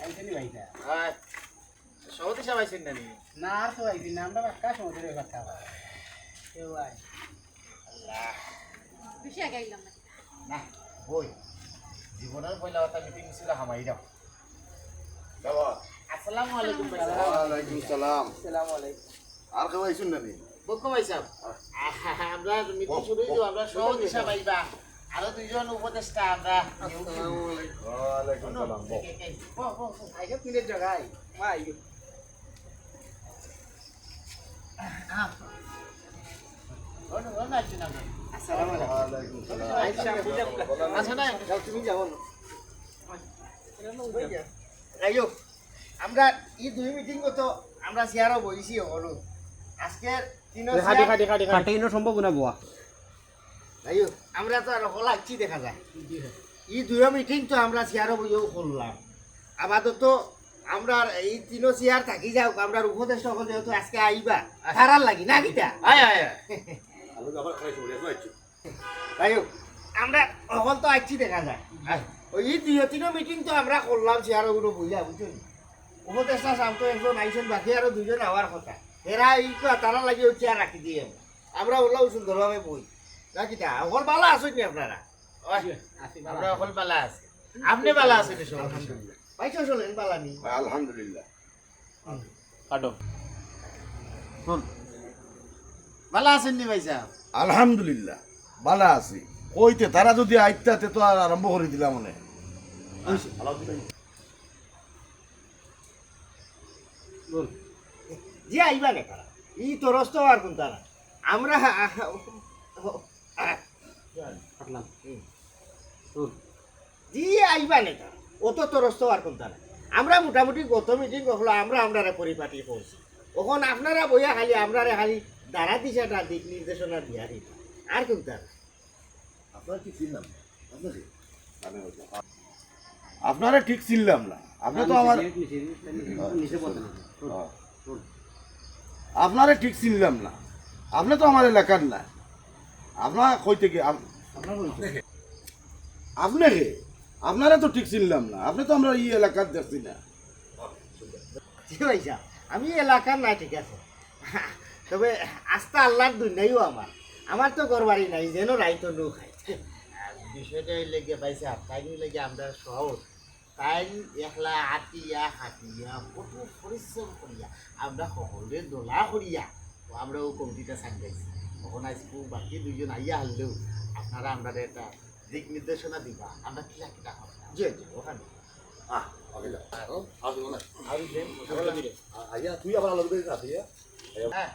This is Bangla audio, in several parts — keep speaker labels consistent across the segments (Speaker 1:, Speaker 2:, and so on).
Speaker 1: আইছেনি ভাইটা
Speaker 2: সহতি সবাইছেন না নি
Speaker 1: না আর তো আইছি না আমরা বাক্কা সমুদ্রে কথা কেউ আই
Speaker 3: বেশি আগে আইলাম না
Speaker 2: না বই জীবনের পয়লা কথা মিটিং ছিল হামাই দাও আসসালামু আলাইকুম ভাই
Speaker 4: ওয়ালাইকুম সালাম।
Speaker 1: আসসালামু আলাইকুম
Speaker 4: আর কেউ আইসুন নাকি?
Speaker 2: বকো ভাই সাহেব আমরা মিটিং শুরু হইলো আমরা সহতি সবাইবা আরো দুইজন উপদেষ্টা আমরা
Speaker 4: ওয়ালাইকুম সালাম।
Speaker 1: আইগে পিনের জায়গায় মা আইগে আসসালামু আলাইকুম
Speaker 4: ওয়ালাইকুম সালাম।
Speaker 1: আইসা বুঝা
Speaker 2: আচ্ছা না
Speaker 1: যাও তুমি যাও না
Speaker 2: আইও আমরা এই দুই মিটিং তো আমরা চেয়ারও বইছি হলো আজকে তিন
Speaker 1: কাটাইনো সম্ভব না বুয়া
Speaker 2: আইও আমরা তো আর হল আছি দেখা যায় এই দুই মিটিং তো আমরা চেয়ারও বইও করলাম আপাতত আমরা এই তিনো চেয়ার থাকি যাও আমরা উপদেষ্টা হল যেহেতু আজকে আইবা হারার লাগি না কিটা
Speaker 4: আমি আবার খাই শুনে আইছি।
Speaker 2: আইও আমরা অকল তো আছি দেখা যায় ওই দুই তিনো মিটিং তো আমরা করলাম চেয়ারও গুলো বুঝলা বুঝছেন উপদেষ্টা সাম তো একজন আইসেন বাকি আরো দুজন আওয়ার কথা এরা এই তারা লাগে ওই চেয়ার রাখি দিয়ে আমরা ওলাও সুন্দরভাবে বই নাকিটা অকল বালা আছেন নি আপনারা আমরা অকল বালা আছে আপনি বালা আছেন আলহামদুলিল্লাহ পাইছো চলেন বালা নি
Speaker 4: আলহামদুলিল্লাহ।
Speaker 2: বালা আছেন নি ভাই সাহেব
Speaker 4: আলহামদুলিল্লাহ বালা আছি। কইতে তারা যদি আইতাতে তো আর আরম্ভ করে দিলাম মনে।
Speaker 2: জি আইবা না তারা ই তরস্ত আর কোন তারা আমরা জি আইবা না তারা অত তরস্ত আর কোন তারা আমরা মোটামুটি গত মিটিং হলো আমরা আপনারা পরিপাটি করছি ওখন আপনারা বইয়া খালি আপনারা খালি দাঁড়া দিশাটা দিক নির্দেশনা দিয়া দিন আর কোন তারা
Speaker 4: আপনার কি চিনলাম আপনারা ঠিক চিনলাম না। আপনি তো আমার আপনারা ঠিক চিনলাম না। আপনি তো আমার এলাকার না। আপনার কই থেকে আপনাকে আপনারা তো ঠিক চিনলাম না। আপনি তো আমরা এই এলাকার দেখছি না।
Speaker 2: জি ভাই সাহেব আমি এলাকার না ঠিক আছে তবে আস্থা আল্লাহর দুনিয়াইও আমার তো ঘরবাড়ি নাই যেন রাইতো নো খাই বিষয়টা লেগে পাইছে তাই লেগে আমরা শহর তাই একলা হাতিয়া কত পরিশ্রম করিয়া আমরা সকলে দোলা করিয়া আমরা ও কমিটিটা সাজাইছি তখন আজকে বাকি দুইজন আইয়া হারলেও আপনারা আমরা একটা দিক নির্দেশনা দিবা আমরা কিলা কিলা হবে জি জি ওখানে
Speaker 4: তুই আবার আলাদা করে না
Speaker 2: হ্যাঁ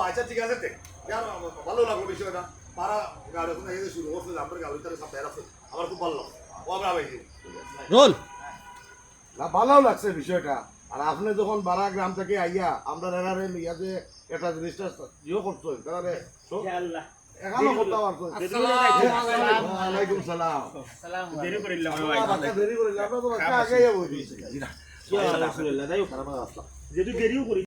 Speaker 4: আচ্ছা ঠিক আছে ভালো লাগলো বিষয়টা পাড়া গাড়ি ওখানে শুরু করছে আমার গাড়ি তার সব আছে আমার খুব ভালো লাগলো ও আমরা রোল না ভালো লাগছে বিষয়টা। আর আপনি যখন বারা গ্রাম থেকে আইয়া আমরা এরারে লইয়া যে একটা জিনিসটা ইয়ে করছো তারা এখানে করতে পারছো। ওয়ালাইকুম সালাম।
Speaker 1: দেরি করিলাম
Speaker 4: দেরি করিলাম আমরা তো আগে বই দিয়েছি
Speaker 1: যেহেতু দেরিও করি